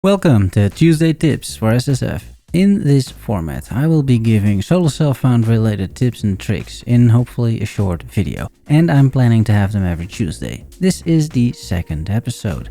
Welcome to Tuesday Tips for SSF. In this format, I will be giving solo self-found related tips and tricks in hopefully a short video, and I'm planning to have them every Tuesday. This is the second episode.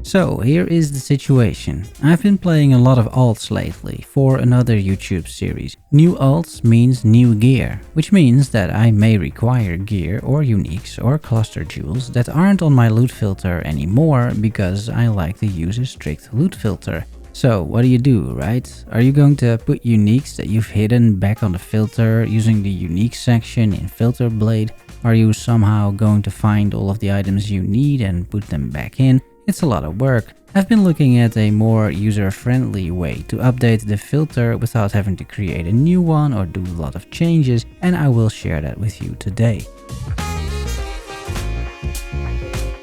So here is the situation. I've been playing a lot of alts lately for another YouTube series. New alts means new gear, which means that I may require gear or uniques or cluster jewels that aren't on my loot filter anymore because I like to use a strict loot filter. So what do, right? Are you going to put uniques that you've hidden back on the filter using the unique section in Filter Blade? Are you somehow going to find all of the items you need and put them back in? It's a lot of work. I've been looking at a more user-friendly way to update the filter without having to create a new one or do a lot of changes, and I will share that with you today.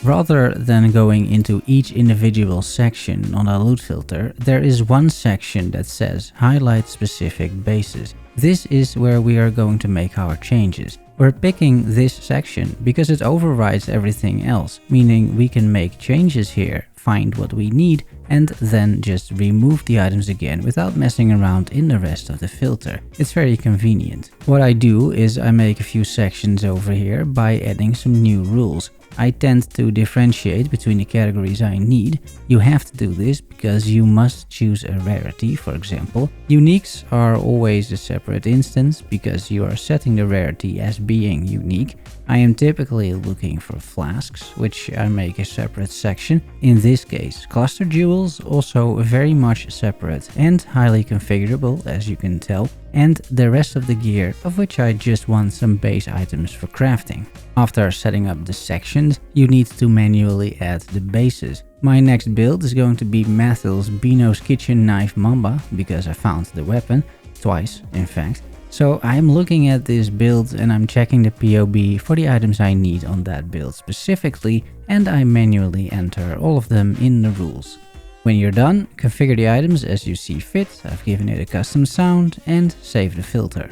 Rather than going into each individual section on a loot filter, there is one section that says highlight specific bases. This is where we are going to make our changes. We're picking this section because it overrides everything else, meaning we can make changes here, find what we need, and then just remove the items again without messing around in the rest of the filter. It's very convenient. What I do is I make a few sections over here by adding some new rules. I tend to differentiate between the categories I need. You have to do this because you must choose a rarity, for example. Uniques are always a separate instance because you are setting the rarity as being unique. I am typically looking for flasks, which I make a separate section. In this case, cluster jewels also very much separate and highly configurable, as you can tell, and the rest of the gear, of which I just want some base items for crafting. After setting up the sections, you need to manually add the bases. My next build is going to be Mathil's Beano's Kitchen Knife Mamba, because I found the weapon, twice in fact. So I'm looking at this build and I'm checking the PoB for the items I need on that build specifically, and I manually enter all of them in the rules. When you're done, configure the items as you see fit, I've given it a custom sound, and save the filter.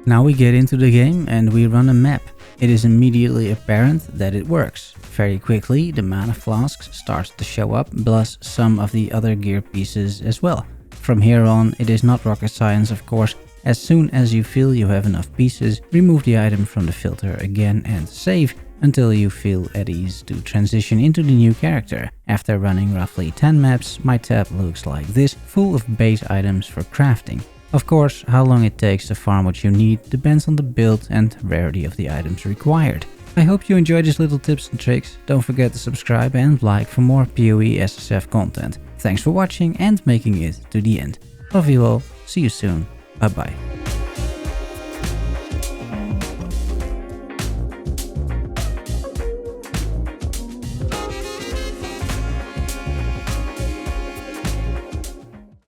Now we get into the game and we run a map. It is immediately apparent that it works. Very quickly the mana flasks starts to show up, plus some of the other gear pieces as well. From here on, it is not rocket science, of course. As soon as you feel you have enough pieces, remove the item from the filter again and save until you feel at ease to transition into the new character. After running roughly 10 maps, my tab looks like this, full of base items for crafting. Of course, how long it takes to farm what you need depends on the build and rarity of the items required. I hope you enjoyed these little tips and tricks. Don't forget to subscribe and like for more PoE SSF content. Thanks for watching and making it to the end. Love you all. See you soon. Bye bye.